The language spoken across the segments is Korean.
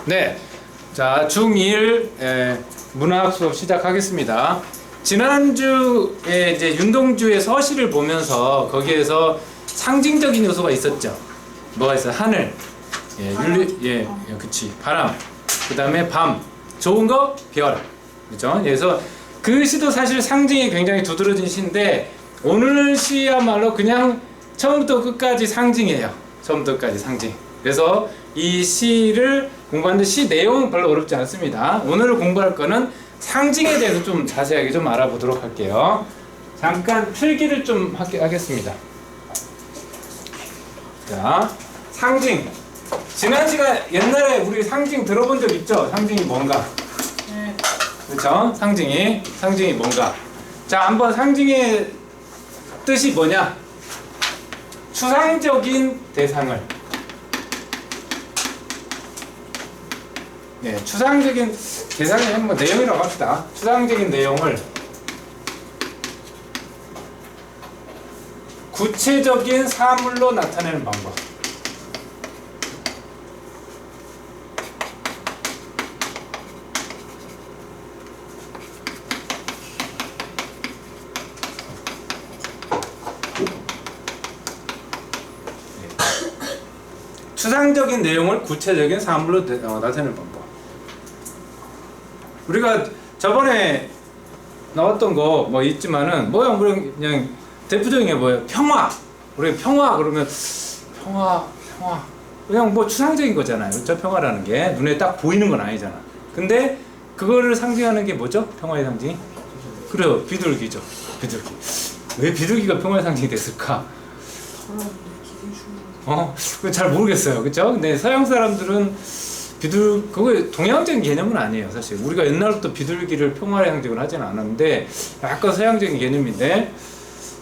네, 자 중1 문학 수업 시작하겠습니다. 지난주에 이제 윤동주의 서시를 보면서 거기에서 상징적인 요소가 있었죠. 뭐가 있어요? 하늘, 그치, 바람, 그 다음에 밤, 좋은 거, 별, 그죠? 그래서 그 시도 사실 상징이 굉장히 두드러진 시인데 오늘 시야말로 그냥 처음부터 끝까지 상징이에요. 처음부터 끝까지 상징. 그래서 이 시를 공부하는데 시 내용은 별로 어렵지 않습니다. 오늘 공부할 거는 상징에 대해서 좀 자세하게 좀 알아보도록 할게요. 잠깐 필기를 좀 하겠습니다. 자, 상징. 지난 시간 옛날에 우리 상징 들어본 적 있죠? 상징이 뭔가? 네. 그렇죠? 상징이 뭔가? 자, 한번 상징의 뜻이 뭐냐? 추상적인 대상을, 추상적인 대상이 뭐 내용이라고 합시다. 추상적인 내용을 구체적인 사물로 나타내는 방법. 추상적인 내용을 구체적인 사물로 나타내는 방법. 우리가 저번에 나왔던 거 뭐 있지만은 뭐야, 그냥 대표적인 게 뭐예요? 평화. 우리 평화 그러면 평화 그냥 뭐 추상적인 거잖아요. 그렇죠? 평화라는 게 눈에 딱 보이는 건 아니잖아. 근데 그거를 상징하는 게 뭐죠? 평화의 상징이? 그래요, 비둘기죠. 비둘기. 왜 비둘기가 평화의 상징이 됐을까? 잘 모르겠어요. 그쵸? 근데 서양 사람들은 그거 동양적인 개념은 아니에요. 사실 우리가 옛날부터 비둘기를 평화의 상징을 하지는 않았는데 약간 서양적인 개념인데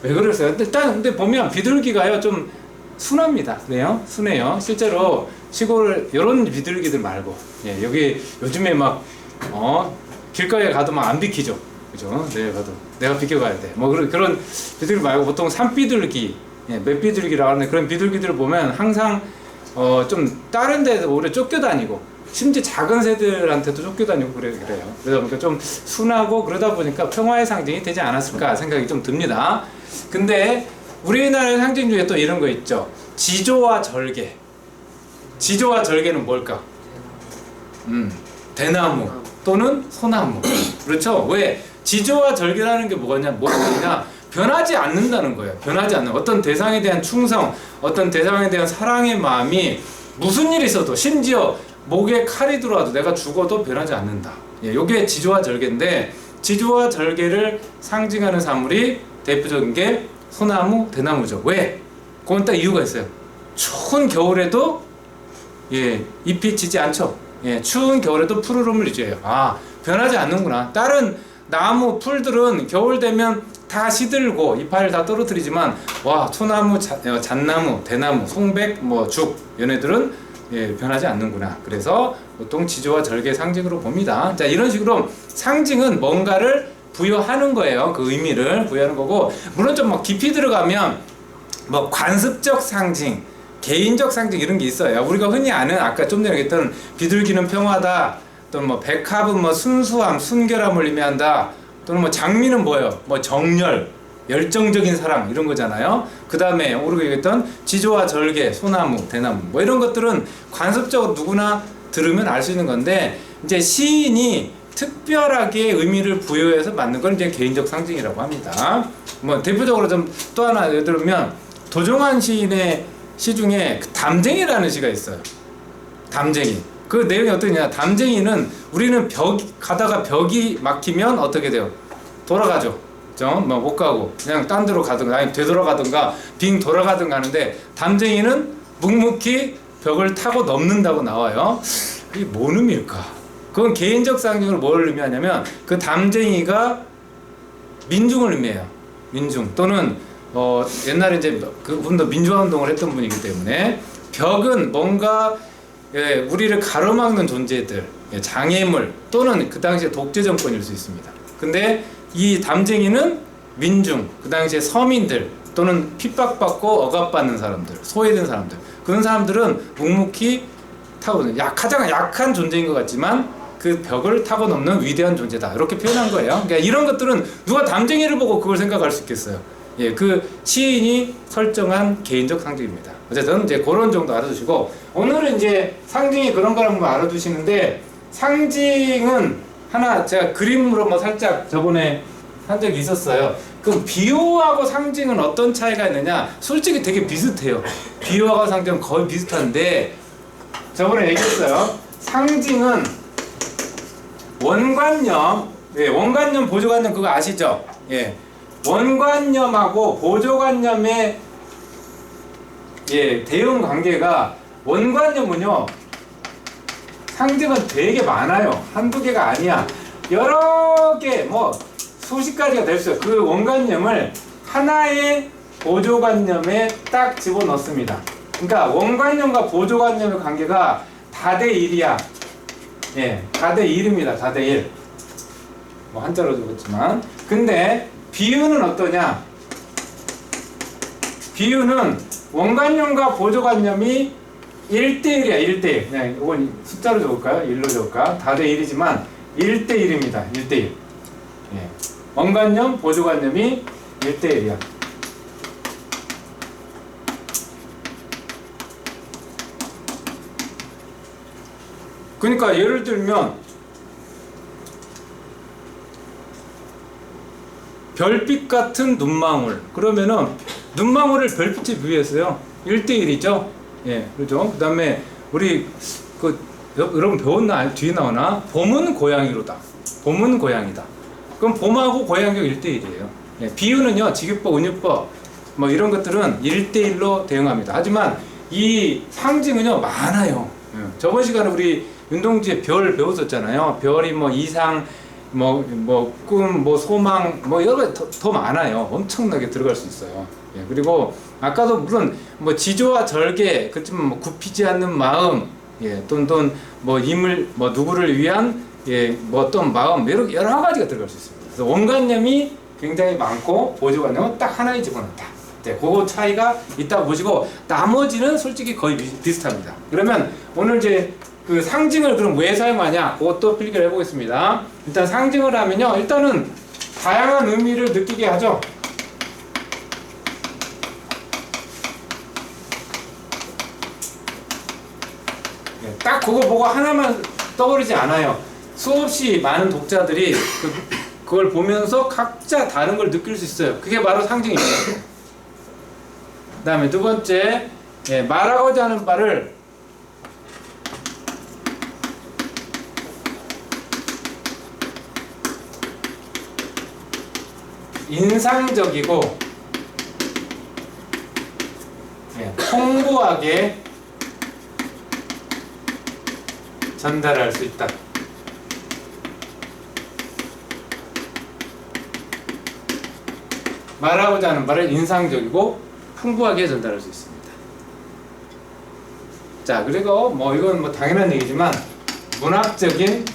왜 그랬어요? 근데 보면 비둘기가요 좀 순합니다. 그래요? 순해요. 실제로 시골 이런 비둘기들 말고, 여기 요즘에 막 길가에 가도 막 안 비키죠. 그죠? 내가 비켜가야 돼. 뭐 그런 비둘기 말고 보통 산비둘기, 맷비둘기라고 하는 그런 비둘기들을 보면 항상 좀 다른 데서 오래 쫓겨다니고, 심지어 작은 새들한테도 쫓겨다니고 그래요. 그러다 보니까 좀 순하고, 그러다 보니까 평화의 상징이 되지 않았을까 생각이 좀 듭니다. 근데 우리나라의 상징 중에 또 이런 거 있죠. 지조와 절개. 지조와 절개는 뭘까? 대나무 또는 소나무. 그렇죠? 왜? 지조와 절개라는 게 뭐냐? 변하지 않는다는 거예요. 변하지 않는 어떤 대상에 대한 충성, 어떤 대상에 대한 사랑의 마음이 무슨 일이 있어도, 심지어 목에 칼이 들어와도 내가 죽어도 변하지 않는다. 이게 지조와 절개인데, 지조와 절개를 상징하는 사물이 대표적인 게 소나무, 대나무죠. 왜? 그건 딱 이유가 있어요. 추운 겨울에도 잎이 지지 않죠. 추운 겨울에도 푸르름을 유지해요. 변하지 않는구나. 다른 나무, 풀들은 겨울 되면 다 시들고 이파리를 다 떨어뜨리지만, 소나무, 잣나무, 대나무, 송백, 죽, 얘네들은 변하지 않는구나. 그래서 보통 지조와 절개 상징으로 봅니다. 자, 이런 식으로 상징은 뭔가를 부여하는 거예요. 그 의미를 부여하는 거고, 물론 좀 깊이 들어가면 관습적 상징, 개인적 상징 이런 게 있어요. 우리가 흔히 아는, 아까 좀 전에 했던 비둘기는 평화다, 또는 백합은 순수함, 순결함을 의미한다, 또는 장미는 뭐예요? 정열, 열정적인 사랑, 이런 거잖아요. 그 다음에 우리가 얘기했던 지조와 절개, 소나무, 대나무, 이런 것들은 관습적으로 누구나 들으면 알 수 있는 건데, 이제 시인이 특별하게 의미를 부여해서 만든 걸 이제 개인적 상징이라고 합니다. 대표적으로 좀 또 하나 예를 들면, 도종환 시인의 시 중에 담쟁이라는 시가 있어요. 담쟁이. 그 내용이 어떠냐? 담쟁이는, 우리는 가다가 벽이 막히면 어떻게 돼요? 돌아가죠. 못 가고 그냥 딴 데로 가든가, 아니 되돌아가든가 빙 돌아가든가 하는데, 담쟁이는 묵묵히 벽을 타고 넘는다고 나와요. 이게 뭔 의미일까? 그건 개인적 상징으로 뭘 의미하냐면, 그 담쟁이가 민중을 의미해요. 민중, 또는 옛날에 이제 그분도 민주화 운동을 했던 분이기 때문에, 벽은 뭔가 우리를 가로막는 존재들, 장애물, 또는 그 당시에 독재 정권일 수 있습니다. 근데 이 담쟁이는 민중, 그 당시에 서민들, 또는 핍박받고 억압받는 사람들, 소외된 사람들, 그런 사람들은 묵묵히 타고 가장 약한 존재인 것 같지만 그 벽을 타고 넘는 위대한 존재다 이렇게 표현한 거예요. 그러니까 이런 것들은 누가 담쟁이를 보고 그걸 생각할 수 있겠어요. 예, 그 시인이 설정한 개인적 상징입니다. 어쨌든 이제 그런 정도 알아두시고 오늘은 이제 상징이 그런 걸 한번 알아두시는데 상징은 하나 제가 그림으로 뭐 살짝 저번에 한 적이 있었어요. 그럼 비유하고 상징은 어떤 차이가 있느냐? 솔직히 되게 비슷해요. 비유하고 상징은 거의 비슷한데 저번에 얘기했어요. 상징은 원관념, 예, 원관념, 보조관념 그거 아시죠? 예, 원관념하고 보조관념의 예, 대응 관계가 원관념은요 상징은 되게 많아요. 한두 개가 아니야. 여러 개, 뭐 수십 가지가 될 수 있어요. 그 원관념을 하나의 보조관념에 딱 집어넣습니다. 그러니까 원관념과 보조관념의 관계가 다대 1이야. 예, 다대 1입니다. 다대 1. 뭐 한자로 적었지만. 근데 비유는 어떠냐? 비유는 원관념과 보조관념이 1대1이야. 1대1. 그냥 이건 숫자로 적을까요? 1로 적을까? 다대 1이지만 1대1입니다. 1대1. 예. 원관념, 보조관념이 1대1이야. 그러니까 예를 들면 별빛 같은 눈망울 그러면은 눈망울을 별빛에 비유했어요. 1대1이죠. 예, 그렇죠. 그 다음에 우리 여러분 배웠나? 뒤에 나오나? 봄은 고양이로다. 봄은 고양이다. 그럼 봄하고 고양이가 1대1이에요. 예, 비유는요 직유법, 은유법 뭐 이런 것들은 1대1로 대응합니다. 하지만 이 상징은요 많아요. 예, 저번 시간에 우리 윤동주의 별 배웠었잖아요. 별이 뭐 이상, 꿈, 소망, 여러 가지 더 많아요. 엄청나게 들어갈 수 있어요. 예, 그리고 아까도 물론 지조와 절개, 그렇지만 굽히지 않는 마음, 예, 또는 누구를 위한 어떤 마음, 여러 가지가 들어갈 수 있습니다. 그래서 원관념이 굉장히 많고 보조관념은 딱 하나에 집어넣었다. 네, 그 차이가 있다고 보시고 나머지는 솔직히 거의 비슷합니다. 그러면 오늘 이제 그 상징을 그럼 왜 사용하냐? 그것도 필기를 해보겠습니다. 일단 상징을 하면요, 일단은 다양한 의미를 느끼게 하죠. 네, 딱 그거 보고 하나만 떠오르지 않아요. 수없이 많은 독자들이 그걸 보면서 각자 다른 걸 느낄 수 있어요. 그게 바로 상징입니다. 그 다음에 두 번째, 말하고자 하는 바를 인상적이고 풍부하게 전달할 수 있다. 말하고자 하는 바를 인상적이고 풍부하게 전달할 수 있습니다. 자, 그리고 이건 당연한 얘기지만 문학적인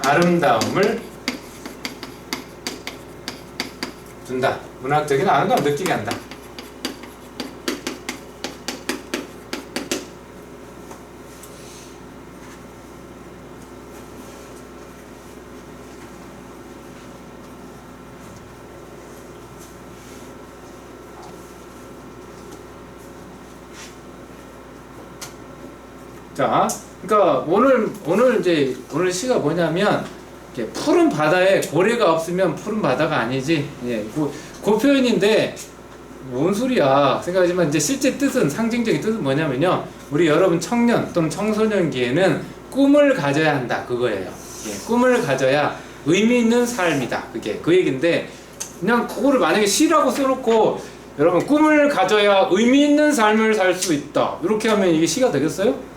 아름다움을 준다. 문학적인 아름다움을 느끼게 한다. 자, 그러니까 오늘 시가 뭐냐면 푸른 바다에 고래가 없으면 푸른 바다가 아니지. 예, 그 표현인데 뭔 소리야 생각하지만 이제 실제 뜻은 상징적인 뜻은 뭐냐면요, 우리 여러분 청년 또는 청소년기에는 꿈을 가져야 한다 그거예요. 예, 꿈을 가져야 의미 있는 삶이다. 그게 그 얘기인데 그냥 그거를 만약에 시라고 써놓고 여러분 꿈을 가져야 의미 있는 삶을 살 수 있다 이렇게 하면 이게 시가 되겠어요?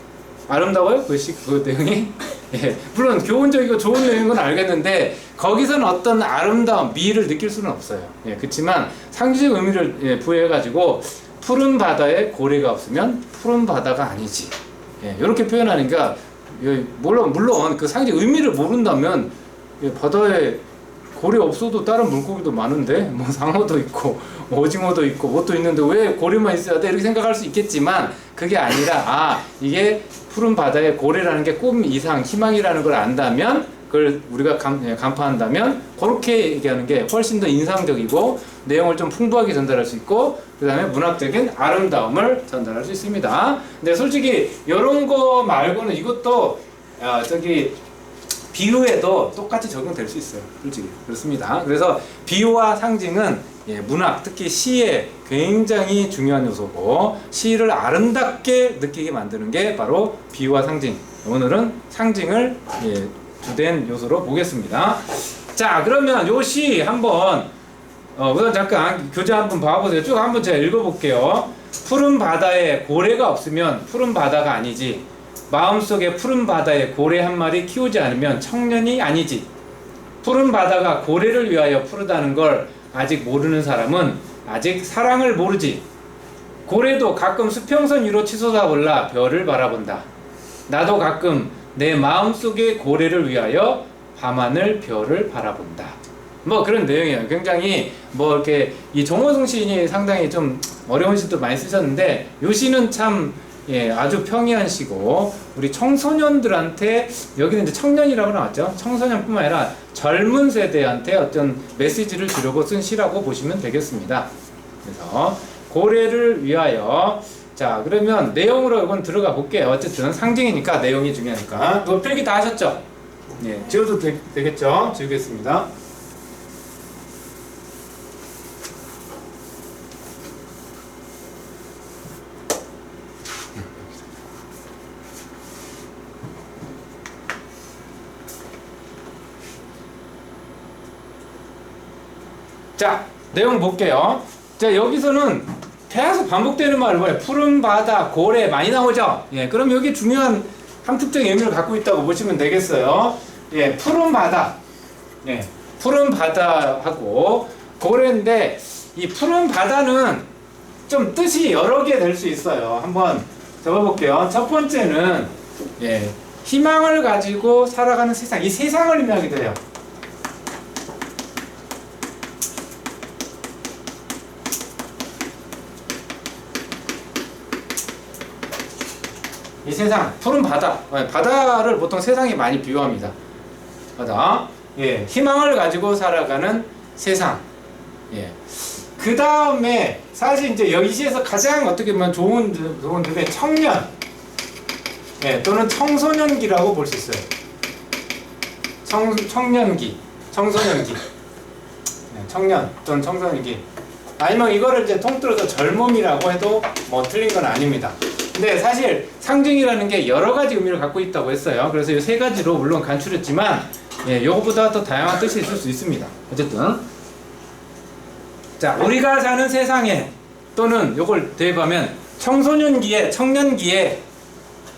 아름다워요? 그 내용이? 예, 물론 교훈적이고 좋은 내용인 건 알겠는데 거기서는 어떤 아름다움, 미를 느낄 수는 없어요. 예, 그렇지만 상징적 의미를 부여해가지고 푸른 바다에 고래가 없으면 푸른 바다가 아니지. 예, 이렇게 표현하니까 물론 그 상징 의미를 모른다면 바다에 고래 없어도 다른 물고기도 많은데 상어도 있고 오징어도 있고 뭣도 있는데 왜 고래만 있어야 돼? 이렇게 생각할 수 있겠지만 그게 아니라 이게 푸른 바다의 고래라는 게 꿈 이상 희망이라는 걸 안다면 그걸 우리가 간파한다면 그렇게 얘기하는 게 훨씬 더 인상적이고 내용을 좀 풍부하게 전달할 수 있고 그 다음에 문학적인 아름다움을 전달할 수 있습니다. 근데 솔직히 이런 거 말고는 이것도 비유에도 똑같이 적용될 수 있어요. 솔직히 그렇습니다. 그래서 비유와 상징은 문학, 특히 시에 굉장히 중요한 요소고 시를 아름답게 느끼게 만드는 게 바로 비유와 상징. 오늘은 상징을 주된 요소로 보겠습니다. 자, 그러면 요 시 한번 우선 잠깐 교재 한번 봐보세요. 쭉 한번 제가 읽어볼게요. 푸른 바다에 고래가 없으면 푸른 바다가 아니지. 마음속에 푸른 바다에 고래 한 마리 키우지 않으면 청년이 아니지. 푸른 바다가 고래를 위하여 푸르다는 걸 아직 모르는 사람은 아직 사랑을 모르지. 고래도 가끔 수평선 위로 치솟아 올라 별을 바라본다. 나도 가끔 내 마음속에 고래를 위하여 밤하늘 별을 바라본다. 뭐 그런 내용이에요. 굉장히 뭐 이렇게 이 정호승 시인이 상당히 좀 어려운 시도 많이 쓰셨는데 요 시는 참 아주 평이한 시고 우리 청소년들한테 여기는 이제 청년이라고 나왔죠. 청소년뿐만 아니라 젊은 세대한테 어떤 메시지를 주려고 쓴 시라고 보시면 되겠습니다. 그래서 고래를 위하여 자 그러면 내용으로 이건 들어가 볼게요. 어쨌든 상징이니까 내용이 중요하니까 이거 필기 다 하셨죠? 네, 지워도 되겠죠? 지우겠습니다. 자, 내용 볼게요. 자, 여기서는 계속 반복되는 말이 뭐예요? 푸른 바다, 고래 많이 나오죠? 그럼 여기 중요한 함축적 의미를 갖고 있다고 보시면 되겠어요. 푸른 바다. 푸른 바다하고 고래인데 이 푸른 바다는 좀 뜻이 여러 개 될 수 있어요. 한번 적어볼게요. 첫 번째는 희망을 가지고 살아가는 세상, 이 세상을 의미하기도 해요. 이 세상, 푸른 바다. 바다를 보통 세상에 많이 비유합니다. 바다. 희망을 가지고 살아가는 세상. 그 다음에 사실 이제 여기 시에서 가장 어떻게 보면 좋은 게 청년. 또는 청소년기라고 볼 수 있어요. 청년기, 청소년기. 청년 또는 청소년기. 아니면 이거를 이제 통틀어서 젊음이라고 해도 뭐 틀린 건 아닙니다. 근데 사실 상징이라는 게 여러 가지 의미를 갖고 있다고 했어요. 그래서 이 세 가지로 물론 간추렸지만 요거보다 더 다양한 뜻이 있을 수 있습니다. 어쨌든 자 우리가 사는 세상에 또는 요걸 대입하면 청소년기에 청년기에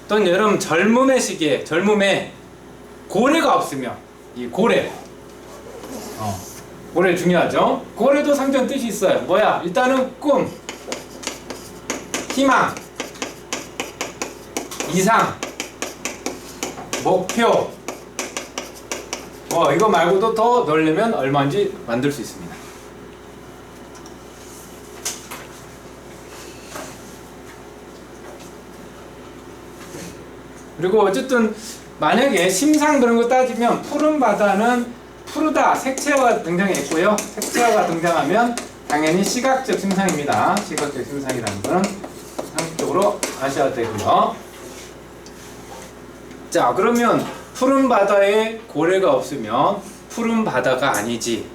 또는 여러분 젊음의 시기에 젊음에 고래가 없으면 이 고래 고래 중요하죠. 고래도 상징 뜻이 있어요. 뭐야? 일단은 꿈, 희망, 이상, 목표. 이거 말고도 더 넣으려면 얼마인지 만들 수 있습니다. 그리고 어쨌든 만약에 심상 그런 거 따지면 푸른 바다는 푸르다, 색채화가 등장했고요. 색채화가 등장하면 당연히 시각적 심상입니다. 시각적 심상이라는 거는 상식적으로 아셔야 되고요. 자, 그러면 푸른 바다에 고래가 없으면 푸른 바다가 아니지.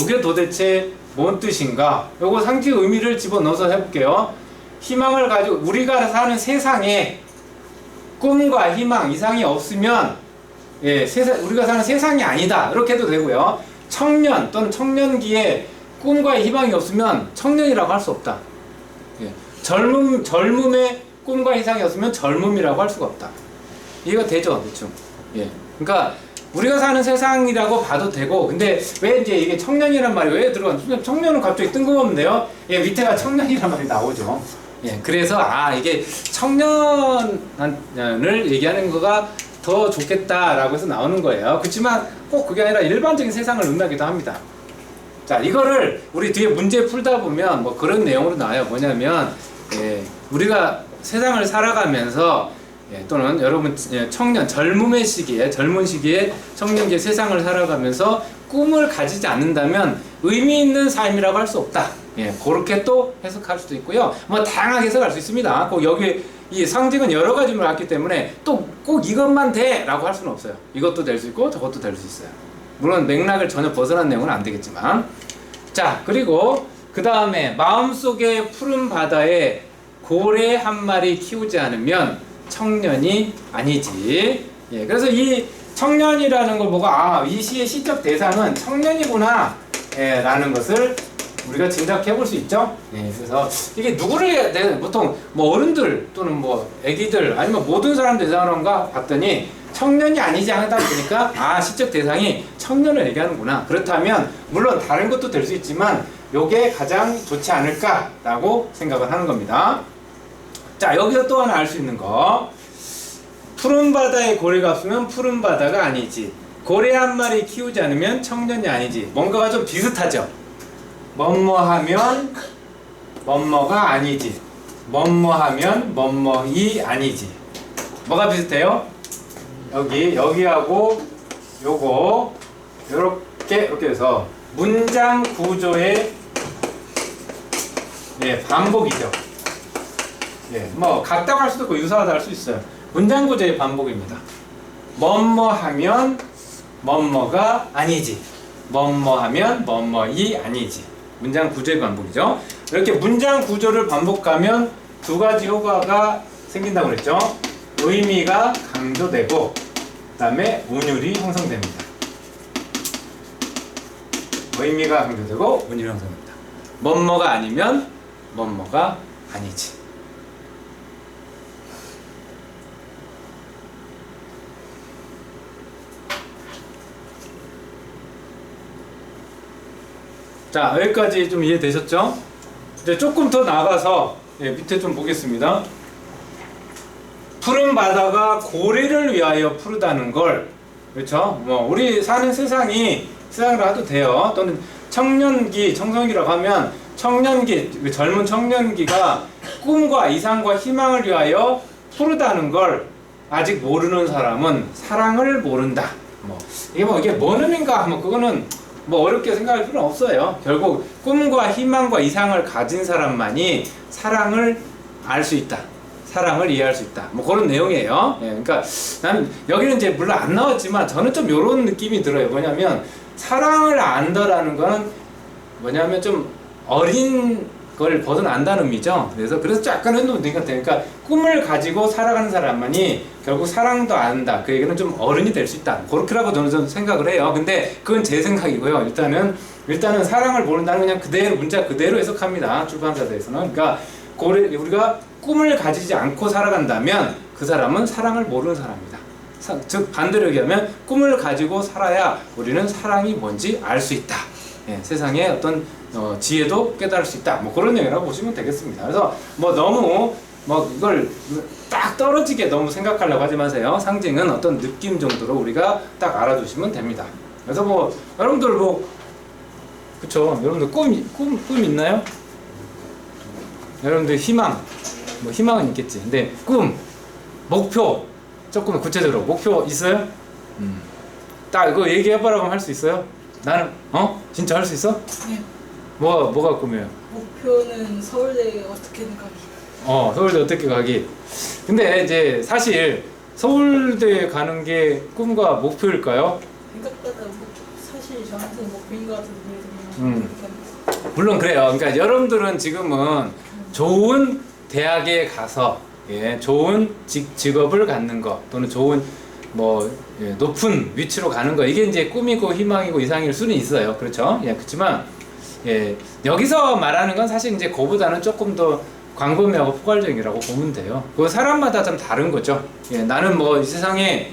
이게 도대체 뭔 뜻인가? 요거 상징 의미를 집어넣어서 해볼게요. 희망을 가지고 우리가 사는 세상에 꿈과 희망, 이상이 없으면 우리가 사는 세상이 아니다. 이렇게 해도 되고요. 청년 또는 청년기에 꿈과 희망이 없으면 청년이라고 할 수 없다. 젊음에 꿈과 희망이 없으면 젊음이라고 할 수가 없다. 이해가 되죠, 대충. 그러니까 우리가 사는 세상이라고 봐도 되고, 근데 왜 이제 이게 청년이란 말이 왜 들어가는? 청년은 갑자기 뜬금없는데요. 밑에가 청년이란 말이 나오죠. 그래서 이게 청년을 얘기하는 거가 더 좋겠다라고 해서 나오는 거예요. 그렇지만 꼭 그게 아니라 일반적인 세상을 의미하기도 합니다. 자, 이거를 우리 뒤에 문제 풀다 보면 뭐 그런 내용으로 나와요. 뭐냐면 우리가 세상을 살아가면서 또는 여러분 청년 젊은 시기에 청년기에 세상을 살아가면서 꿈을 가지지 않는다면 의미 있는 삶이라고 할 수 없다. 그렇게 또 해석할 수도 있고요. 뭐 다양하게 해석할 수 있습니다. 꼭 여기 이 상징은 여러 가지로 왔기 때문에 또 꼭 이것만 돼라고 할 수는 없어요. 이것도 될 수 있고 저것도 될 수 있어요. 물론 맥락을 전혀 벗어난 내용은 안 되겠지만. 자, 그리고 그 다음에 마음속의 푸른 바다에 고래 한 마리 키우지 않으면 청년이 아니지. 그래서 이 청년이라는 걸 보고 이 시의 시적 대상은 청년이구나 라는 것을 우리가 짐작해 볼 수 있죠. 그래서 이게 누구를 보통 뭐 어른들 또는 뭐 애기들 아니면 모든 사람 대상으로인가 봤더니 청년이 아니지 하다 보니까 시적 대상이 청년을 얘기하는구나. 그렇다면 물론 다른 것도 될 수 있지만 요게 가장 좋지 않을까라고 생각을 하는 겁니다. 자, 여기서 또 하나 알 수 있는 거. 푸른 바다에 고래가 없으면 푸른 바다가 아니지. 고래 한 마리 키우지 않으면 청년이 아니지. 뭔가가 좀 비슷하죠. 뭐뭐하면 뭐뭐가 아니지. 뭐뭐하면 뭐뭐이 아니지. 뭐가 비슷해요? 여기하고 요거 이렇게 해서 문장 구조의 반복이죠. 뭐 같다고 할 수도 있고 유사하다 할 수 있어요. 문장 구조의 반복입니다. 뭐뭐하면 뭐뭐가 아니지. 뭐뭐하면 뭐뭐이 아니지. 문장 구조의 반복이죠. 이렇게 문장 구조를 반복하면 두 가지 효과가 생긴다고 그랬죠. 의미가 강조되고 그 다음에 운율이 형성됩니다. 의미가 강조되고 운율이 형성됩니다. 뭐뭐가 아니면 뭐뭐가 아니지. 자, 여기까지 좀 이해되셨죠? 이제 조금 더 나가서 밑에 좀 보겠습니다. 푸른 바다가 고래를 위하여 푸르다는 걸, 그렇죠? 뭐 우리 사는 세상이라고 해도 돼요. 또는 청성기라고 하면 청년기, 젊은 청년기가 꿈과 이상과 희망을 위하여 푸르다는 걸 아직 모르는 사람은 사랑을 모른다. 이게 뭔 의미인가 하면 그거는 뭐 어렵게 생각할 필요는 없어요. 결국 꿈과 희망과 이상을 가진 사람만이 사랑을 알 수 있다. 사랑을 이해할 수 있다. 뭐 그런 내용이에요. 그러니까 나는 여기는 이제 물론 안 나왔지만 저는 좀 이런 느낌이 들어요. 뭐냐면 사랑을 안다라는 거는 뭐냐면 좀 어린 걸 벗어난다는 의미죠. 그래서 약간 흔들리는 것 같아요. 그러니까 꿈을 가지고 살아가는 사람만이 결국 사랑도 안다. 그 얘기는 좀 어른이 될 수 있다. 그렇게라고 저는 좀 생각을 해요. 근데 그건 제 생각이고요. 일단은 사랑을 모른다는 그냥 그대로 문자 그대로 해석합니다. 출판사에서는. 그러니까 우리가 꿈을 가지지 않고 살아간다면 그 사람은 사랑을 모르는 사람입니다. 즉 반대로 얘기하면 꿈을 가지고 살아야 우리는 사랑이 뭔지 알 수 있다. 세상의 어떤 지혜도 깨달을 수 있다. 뭐 그런 얘기라고 보시면 되겠습니다. 그래서 뭐 너무 이걸 딱 떨어지게 너무 생각하려고 하지 마세요. 상징은 어떤 느낌 정도로 우리가 딱 알아두시면 됩니다. 그래서 뭐 여러분들 그쵸? 여러분들 꿈 있나요? 여러분들 희망 희망은 있겠지. 근데 목표 조금 구체적으로 목표 있어요? 딱 이거 얘기해보라고 하면 할 수 있어요? 나는 진짜 할 수 있어? 네. 뭐가 꿈이에요? 목표는 서울대 어떻게든 가기. 서울대 어떻게 가기. 근데 이제 사실 서울대 가는 게 꿈과 목표일까요? 생각보다 사실 저한테는 목표인 것 같은데. 물론 그래요. 그러니까 여러분들은 지금은 좋은 대학에 가서 좋은 직업을 갖는 거 또는 좋은 높은 위치로 가는 거 이게 이제 꿈이고 희망이고 이상일 수는 있어요. 그렇죠? 그렇지만 여기서 말하는 건 사실 이제 그보다는 조금 더 광범위하고 포괄적이라고 보면 돼요. 그 사람마다 좀 다른 거죠. 나는 이 세상에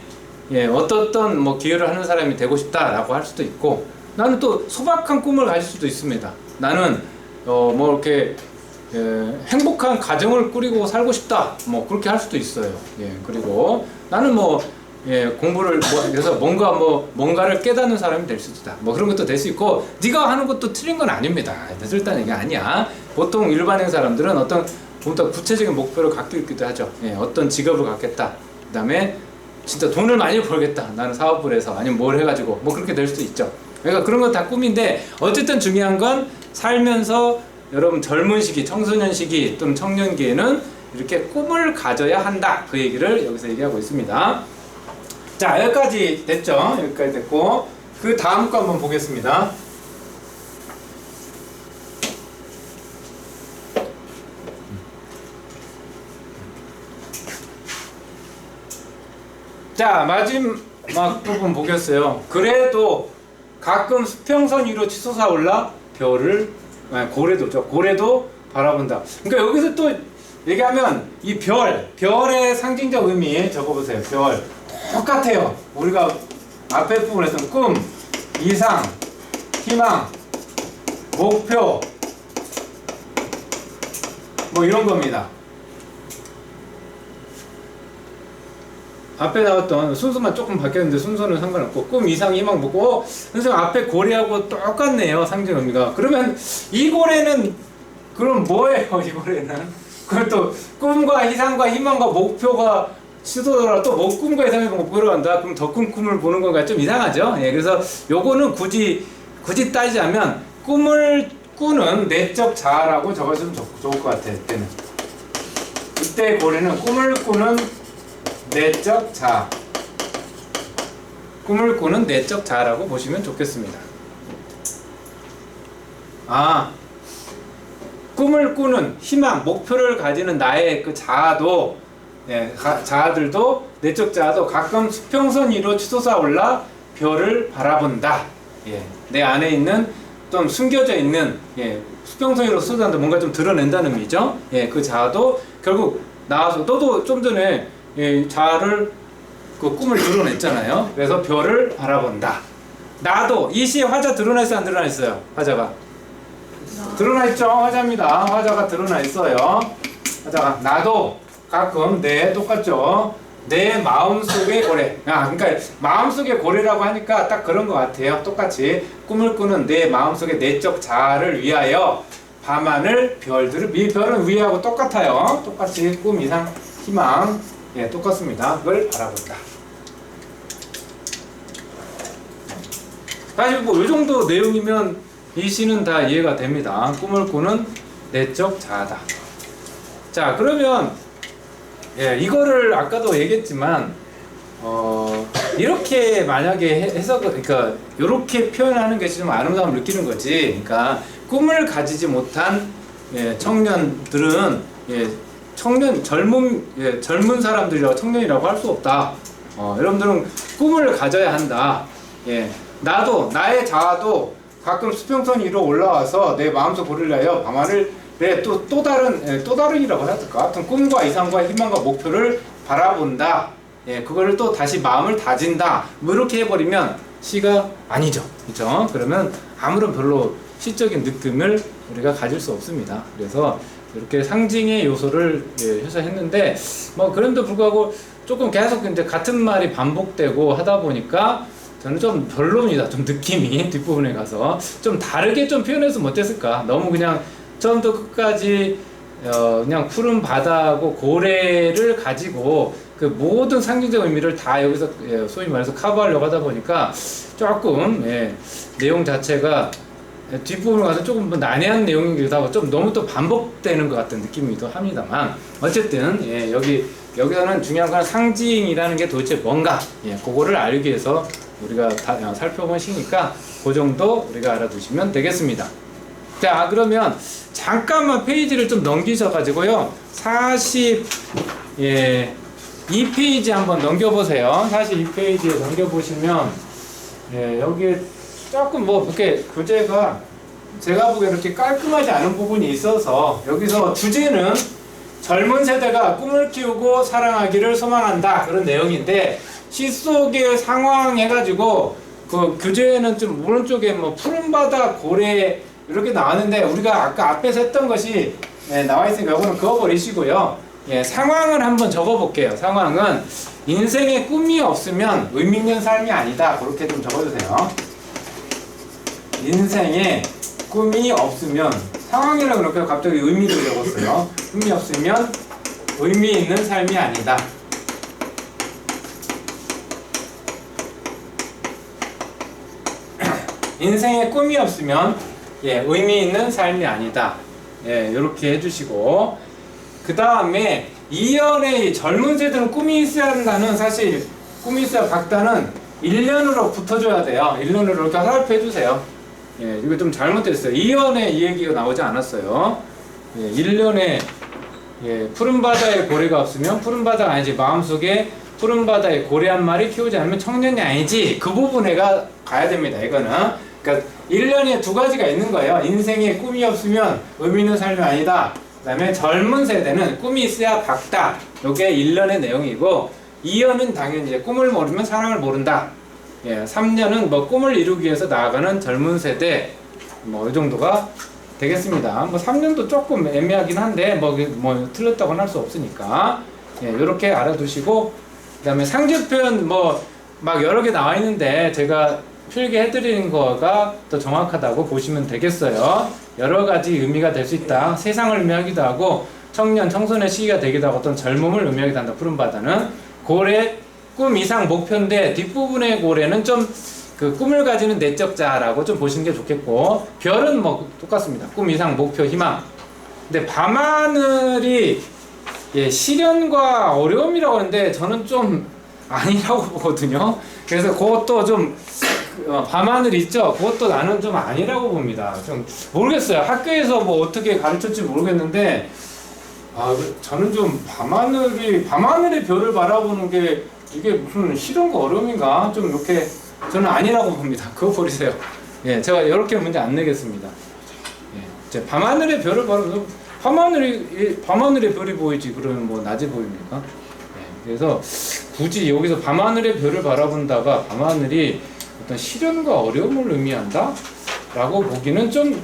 어떤 기여를 하는 사람이 되고 싶다라고 할 수도 있고 나는 또 소박한 꿈을 가질 수도 있습니다. 나는 이렇게 행복한 가정을 꾸리고 살고 싶다. 그렇게 할 수도 있어요. 그리고 나는 예, 공부를 그래서 뭔가를 깨닫는 사람이 될 수도 있다. 뭐 그런 것도 될 수 있고 네가 하는 것도 틀린 건 아닙니다. 틀렸다는 얘기 아니야. 보통 일반인 사람들은 어떤 보다 구체적인 목표를 갖고 있기도 하죠. 예, 어떤 직업을 갖겠다. 그다음에 진짜 돈을 많이 벌겠다. 나는 사업을 해서 아니면 뭘 해가지고 뭐 그렇게 될 수도 있죠. 그러니까 그런 건 다 꿈인데 어쨌든 중요한 건 살면서 여러분 젊은 시기, 청소년 시기 또는 청년기에는 이렇게 꿈을 가져야 한다. 그 얘기를 여기서 얘기하고 있습니다. 자, 여기까지 됐죠? 여기까지 됐고 그 다음 거 한번 보겠습니다. 자, 마지막 부분 보겠어요. 그래도 가끔 수평선 위로 치솟아 올라 고래도 바라본다. 그러니까 여기서 또 얘기하면 이 별의 상징적 의미 적어보세요. 별 똑같아요. 우리가 앞에 부분에서 꿈, 이상, 희망, 목표 뭐 이런 겁니다. 앞에 나왔던 순서만 조금 바뀌었는데 순서는 상관없고 꿈, 이상, 희망, 목표. 선생님 앞에 고래하고 똑같네요. 상징 의미가. 그러면 이 고래는 그럼 뭐예요? 이 고래는 그것도 꿈과 이상과 희망과 목표가 치솟아라 또 뭐 꿈과 이상과 목표로 간다. 그럼 더 큰 꿈을 보는 건가 좀 이상하죠. 예, 그래서 요거는 굳이 따지자면 꿈을 꾸는 내적 자아라고 적어주면 좋을 것 같아요. 그때는 그때 고래는 꿈을 꾸는 내적 자아, 꿈을 꾸는 내적 자아라고 보시면 좋겠습니다. 꿈을 꾸는 희망, 목표를 가지는 나의 그 자아도, 자아들도 내적 자아도 가끔 수평선 위로 치솟아 올라 별을 바라본다. 내 안에 있는 좀 숨겨져 있는 수평선 위로 쏟아낸다. 뭔가 좀 드러낸다는 의미죠. 그 자아도 결국 나와서 너도 좀 전에 자아를 그 꿈을 드러냈잖아요. 그래서 별을 바라본다. 나도 이 시에 화자 드러났어요, 안 드러났어요? 화자가 드러나 있죠. 화자입니다. 화자가 드러나 있어요. 화자가 나도 가끔 똑같죠. 내 마음속의 고래. 그러니까 마음속의 고래라고 하니까 딱 그런 것 같아요. 똑같이 꿈을 꾸는 내 마음속의 내적 자아를 위하여 밤하늘 별들을 이 별은 위하고 똑같아요. 똑같이 꿈, 이상, 희망 똑같습니다. 그걸 바라본다. 사실 뭐 이 정도 내용이면 이 시는 다 이해가 됩니다. 꿈을 꾸는 내적 자아다. 자, 그러면 이거를 아까도 얘기했지만 이렇게 만약에 해석, 그러니까 이렇게 표현하는 것이 좀 아름다움을 느끼는 거지. 그러니까 꿈을 가지지 못한 청년들은 젊은 사람들이라고 청년이라고 할 수 없다. 여러분들은 꿈을 가져야 한다. 나도 나의 자아도 가끔 수평선 위로 올라와서 내 마음속 고리를 하여 밤하늘 또 다른이라고 해야 될까? 하여튼 꿈과 이상과 희망과 목표를 바라본다. 그거를 또 다시 마음을 다진다. 뭐 이렇게 해버리면 시가 아니죠. 그렇죠? 그러면 아무런 별로 시적인 느낌을 우리가 가질 수 없습니다. 그래서 이렇게 상징의 요소를 해서했는데 뭐 그럼에도 불구하고 조금 계속 이제 같은 말이 반복되고 하다 보니까 저는 좀 별로입니다. 좀 느낌이 뒷부분에 가서 좀 다르게 좀 표현해서 어땠을까? 너무 그냥 처음부터 끝까지 그냥 푸른 바다하고 고래를 가지고 그 모든 상징적 의미를 다 여기서 소위 말해서 커버하려고 하다 보니까 조금 내용 자체가 뒷부분에 가서 조금 난해한 내용이기도 하고 좀 너무 또 반복되는 것 같은 느낌이기도 합니다만 어쨌든 여기서는 중요한 건 상징이라는 게 도대체 뭔가 그거를 알기 위해서 우리가 다 살펴본 시니까 그 정도 우리가 알아두시면 되겠습니다. 자, 그러면 잠깐만 페이지를 좀 넘기셔가지고요 42페이지 한번 넘겨보세요. 42페이지에 넘겨보시면 여기에 조금 뭐 이렇게 교재가 제가 보기에 이렇게 깔끔하지 않은 부분이 있어서 여기서 주제는 젊은 세대가 꿈을 키우고 사랑하기를 소망한다 그런 내용인데 시 속의 상황 해가지고 그 교재에는 좀 오른쪽에 뭐 푸른 바다 고래 이렇게 나왔는데 우리가 아까 앞에서 했던 것이 나와 있으니까 이거는 그어버리시고요. 예, 상황을 한번 적어볼게요. 상황은 인생에 꿈이 없으면 의미 있는 삶이 아니다. 그렇게 좀 적어주세요. 인생에 꿈이 없으면 상황이라고 그렇게 갑자기 의미를 적었어요. 꿈이 없으면 의미 있는 삶이 아니다. 인생에 꿈이 없으면 예, 의미 있는 삶이 아니다. 예, 이렇게 해주시고 그 다음에 이연의 젊은 세대는 꿈이 있어야 한다는 사실 꿈이 있어야 박다는 1년으로 붙어줘야 돼요. 1년으로 이렇게 화살표 해주세요. 예, 이거 좀 잘못됐어요. 이연에 이 얘기가 나오지 않았어요. 예, 1년에 예, 푸른 바다에 고래가 없으면 푸른 바다가 아니지 마음속에 푸른 바다에 고래 한 마리 키우지 않으면 청년이 아니지 그 부분에가 가야 됩니다. 이거는 그러니까 1년에 두 가지가 있는 거예요. 인생에 꿈이 없으면 의미 있는 삶이 아니다. 그 다음에 젊은 세대는 꿈이 있어야 밝다. 이게 1년의 내용이고 2년은 당연히 이제 꿈을 모르면 사랑을 모른다. 예, 3년은 뭐 꿈을 이루기 위해서 나아가는 젊은 세대 뭐 이 정도가 되겠습니다. 뭐 3년도 조금 애매하긴 한데 뭐 틀렸다고는 할 수 없으니까 예, 이렇게 알아두시고 그 다음에 상징 표현 뭐 막 여러 개 나와 있는데 제가 필기해드리는 거가 더 정확하다고 보시면 되겠어요. 여러 가지 의미가 될 수 있다. 세상을 의미하기도 하고 청년, 청소년 시기가 되기도 하고 어떤 젊음을 의미하기도 한다. 푸른 바다는 고래, 꿈 이상 목표인데 뒷부분의 고래는 좀 그 꿈을 가지는 내적 자라고 좀 보시는 게 좋겠고 별은 뭐 똑같습니다. 꿈 이상 목표 희망. 근데 밤하늘이 예, 시련과 어려움이라고 하는데 저는 좀 아니라고 보거든요. 그래서 그것도 좀 밤하늘 있죠? 그것도 나는 좀 아니라고 봅니다. 좀 모르겠어요. 학교에서 뭐 어떻게 가르쳤지 모르겠는데 저는 좀 밤하늘의 별을 바라보는 게 이게 무슨 시련과 어려움인가? 좀 이렇게 저는 아니라고 봅니다. 그거 버리세요. 예, 제가 이렇게 문제 안 내겠습니다. 예, 밤하늘의 별을 바라보면 밤하늘의 별이 보이지 그러면 뭐 낮에 보입니까? 예, 그래서 굳이 여기서 밤하늘의 별을 바라본다가 밤하늘이 어떤 시련과 어려움을 의미한다? 라고 보기는 좀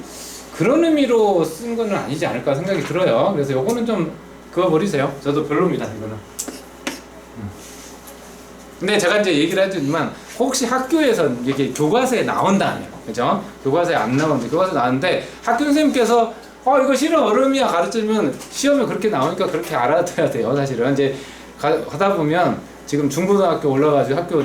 그런 의미로 쓴 거는 아니지 않을까 생각이 들어요. 그래서 요거는 좀 그거 버리세요. 저도 별로입니다, 이거는. 근데 제가 이제 얘기를 해주지만 혹시 학교에서 이게 교과서에 나온다면, 그죠? 교과서에 안 나오는데, 교과서에 나왔는데 학교 선생님께서 이거 시련 어려움이야 가르쳐주면 시험에 그렇게 나오니까 그렇게 알아둬야 돼요, 사실은. 이제 가다 보면 지금 중고등학교 올라가지고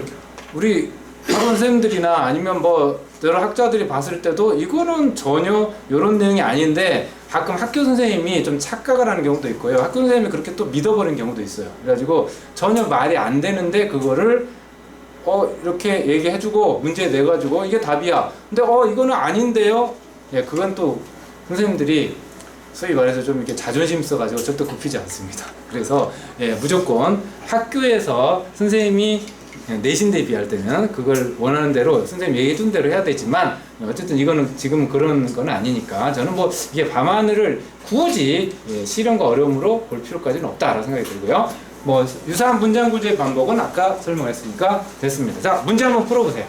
우리 학원 선생님들이나 아니면 뭐 여러 학자들이 봤을 때도 이거는 전혀 이런 내용이 아닌데 가끔 학교 선생님이 좀 착각을 하는 경우도 있고요. 학교 선생님이 그렇게 또 믿어버리는 경우도 있어요. 그래가지고 전혀 말이 안 되는데 그거를 이렇게 얘기해주고 문제 내가지고 이게 답이야. 근데 이거는 아닌데요. 예, 그건 또 선생님들이 소위 말해서 좀 이렇게 자존심 써가지고 절대 굽히지 않습니다. 그래서 예, 무조건 학교에서 선생님이 내신 대비할 때는 그걸 원하는 대로 선생님 얘기해준 대로 해야 되지만 어쨌든 이거는 지금 그런 건 아니니까 저는 뭐 이게 밤하늘을 굳이 시련과 어려움으로 볼 필요까지는 없다라고 생각이 들고요. 뭐 유사한 문장 구조의 반복은 아까 설명했으니까 됐습니다. 자, 문제 한번 풀어보세요.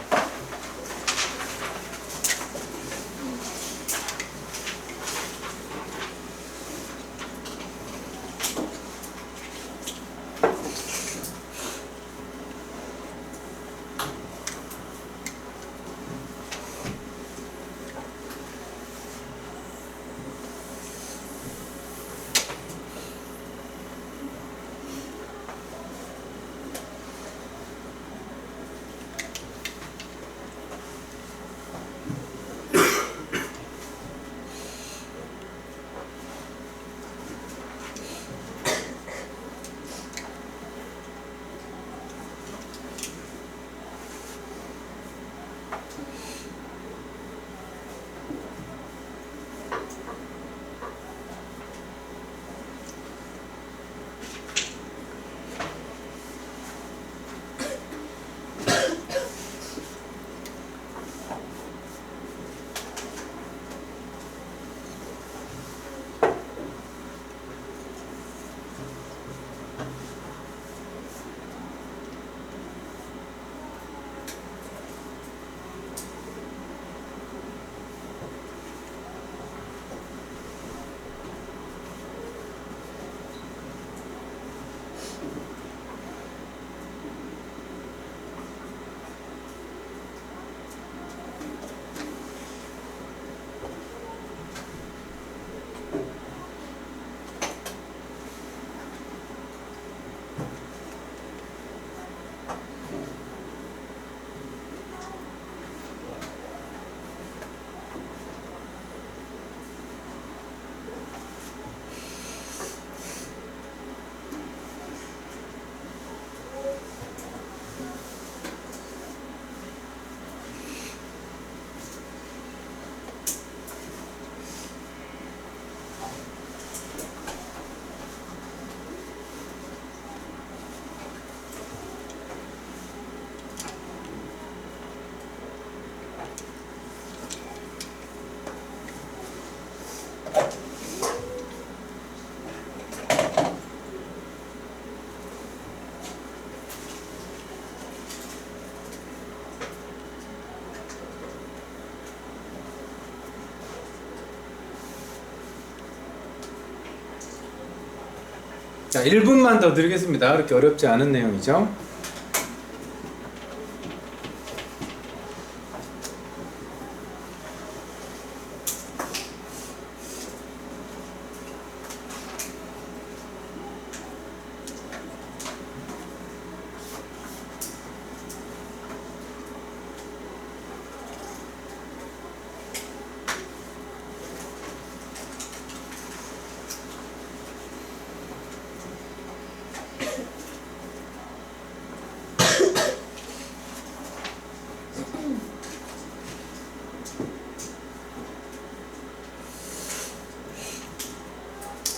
자, 1분만 더 드리겠습니다. 그렇게 어렵지 않은 내용이죠.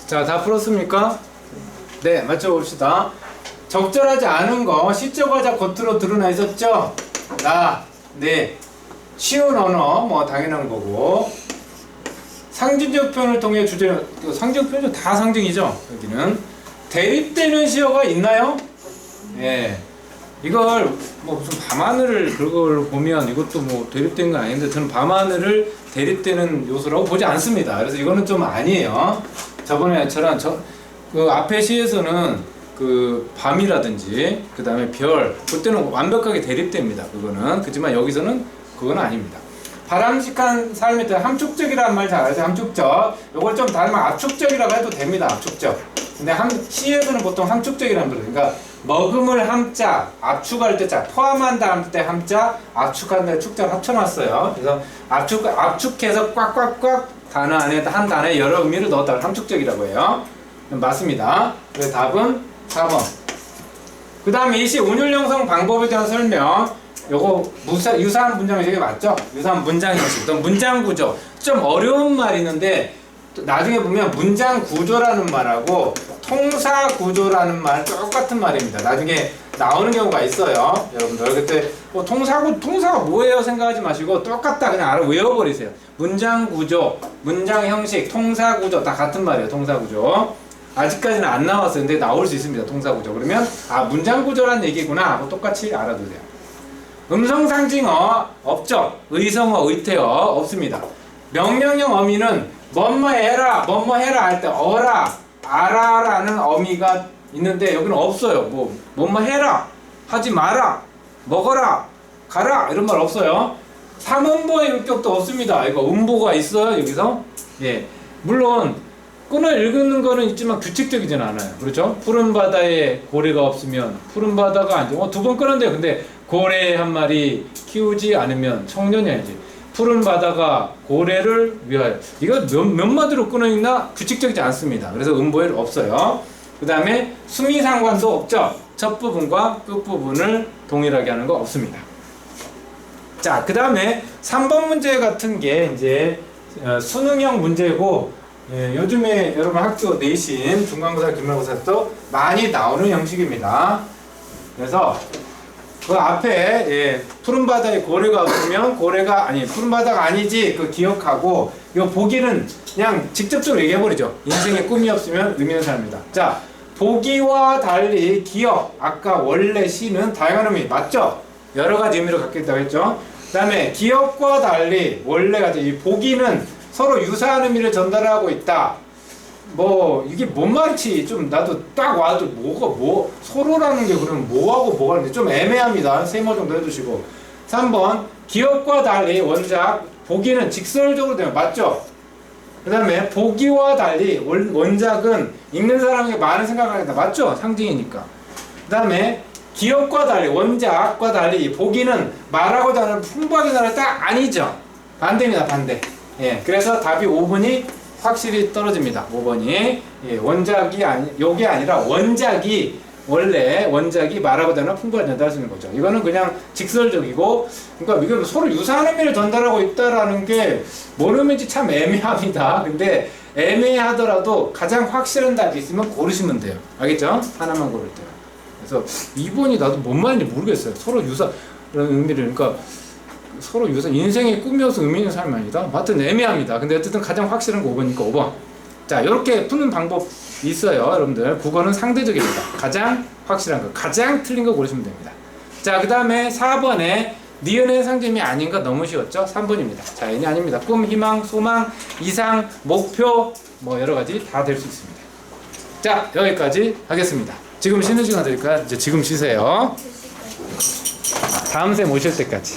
자, 다 풀었습니까? 네, 맞춰봅시다. 적절하지 않은 거 시적어자 겉으로 드러나 있었죠? 나, 네, 쉬운 언어 뭐 당연한 거고, 상징적 표현을 통해 주제, 상징적 표현은 다 상징이죠. 여기는 대립되는 시어가 있나요? 예. 이걸 뭐 무슨 밤하늘을 그걸 보면 이것도 뭐 대립된 건 아닌데 저는 밤하늘을 대립되는 요소라고 보지 않습니다. 그래서 이거는 좀 아니에요. 저번에처럼 그 앞에 시에서는 그 밤이라든지 그 다음에 별 그때는 완벽하게 대립됩니다. 그거는 그렇지만 여기서는 그건 아닙니다. 바람직한 삶에 대한 함축적이라는 말 잘 알죠? 함축적. 요걸 좀 닮아 압축적이라고 해도 됩니다. 압축적. 근데 시에서는 보통 함축적이라는 말. 그러니까 먹음을 함자, 압축할 때 자, 포함한다 할 때 함자, 압축한다 축자를 합쳐놨어요. 그래서 압축해서 꽉꽉꽉 단어 안에 한 단어에 여러 의미를 넣었다고 함축적이라고 해요. 맞습니다. 그래서 답은 4번. 그 다음에 이시 운율 형성 방법에 대한 설명. 요거 유사한 문장 형식이 맞죠? 유사한 문장 형식. 또 문장 구조. 좀 어려운 말이 있는데 나중에 보면 문장 구조라는 말하고 통사 구조라는 말 똑같은 말입니다. 나중에 나오는 경우가 있어요. 여러분들 그때 통사가 뭐예요 생각하지 마시고 똑같다 그냥 알아 외워버리세요. 문장 구조, 문장 형식, 통사 구조 다 같은 말이에요. 통사 구조. 아직까지는 안 나왔어요. 근데 나올 수 있습니다. 통사 구조. 그러면 아 문장 구조란 얘기구나 하고 똑같이 알아두세요. 음성 상징어 없죠. 의성어, 의태어 없습니다. 명령형 어미는 뭐뭐 해라, 뭐뭐 해라 할 때 어라, 알아라는 어미가 있는데 여기는 없어요. 뭐뭐 해라, 하지 마라, 먹어라, 가라 이런 말 없어요. 삼음보의 율격도 없습니다. 이거 음보가 있어요 여기서. 예, 물론 끊어 읽는 거는 있지만 규칙적이진 않아요. 그렇죠? 푸른 바다에 고래가 없으면 푸른 바다가 아니죠. 두 번 끊었는데 근데 고래 한 마리 키우지 않으면 청년이 아니지. 푸른 바다가 고래를 위하여. 이거 몇 마디로 끊어 읽나 규칙적이지 않습니다. 그래서 음보에 없어요. 그 다음에 수미상관도 없죠. 첫 부분과 끝 부분을 동일하게 하는 거 없습니다. 자, 그 다음에 3번 문제 같은 게 이제 수능형 문제고, 예, 요즘에 여러분 학교 내신 중간고사, 기말고사도 많이 나오는 형식입니다. 그래서 그 앞에 예, 푸른 바다에 고래가 없으면 푸른 바다가 아니지 그 기억하고 이 보기는 그냥 직접적으로 얘기해버리죠. 인생에 꿈이 없으면 의미는 사람이다. 자, 보기와 달리 기억, 아까 원래 시는 다양한 의미 맞죠? 여러 가지 의미를 갖고 있다고 했죠. 그 다음에 기억과 달리 원래가 이 보기는 서로 유사한 의미를 전달하고 있다. 뭐 이게 뭔 말인지 좀 나도 딱 와도 뭐가 서로라는 게 그러면 뭐하고 뭐가 있는지 좀 애매합니다. 세모 정도 해두시고. 3번 기억과 달리 원작 보기는 직설적으로 되면 맞죠? 그 다음에 보기와 달리 원작은 읽는 사람에게 많은 생각을 하겠다. 맞죠? 상징이니까. 그 다음에 기억과 달리 원작과 달리 보기는 말하고자 하는 풍부하게 나왔다 아니죠. 반대입니다. 반대. 예, 그래서 답이 5번이 확실히 떨어집니다. 5번이 예, 원작이 요게 아니라 원작이 원래 원작이 말하고자 하는 풍부하게 전달할 수 있는 거죠. 이거는 그냥 직설적이고, 그러니까 이건 서로 유사한 의미를 전달하고 있다라는 게 뭔 의미인지 참 애매합니다. 근데 애매하더라도 가장 확실한 답이 있으면 고르시면 돼요. 알겠죠? 하나만 고를 때요. 그래서 2번이 나도 뭔 말인지 모르겠어요. 서로 유사한 의미를, 그러니까 서로 유사, 인생의 꿈이어서 의미 있는 사람이 아니다. 하여튼 애매합니다. 근데 어쨌든 가장 확실한 거 5번이니까 5번. 자, 이렇게 푸는 방법 있어요. 여러분들 국어는 상대적입니다. 가장 확실한 거, 가장 틀린 거 고르시면 됩니다. 자, 그 다음에 4번에 니은의 상징이 아닌 거 너무 쉬웠죠? 3번입니다. 자연이 아닙니다. 꿈, 희망, 소망, 이상, 목표 뭐 여러 가지 다 될 수 있습니다. 자, 여기까지 하겠습니다. 지금 쉬는 시간 드릴까요? 이제 지금 쉬세요. 다음 쌤 오실 때까지.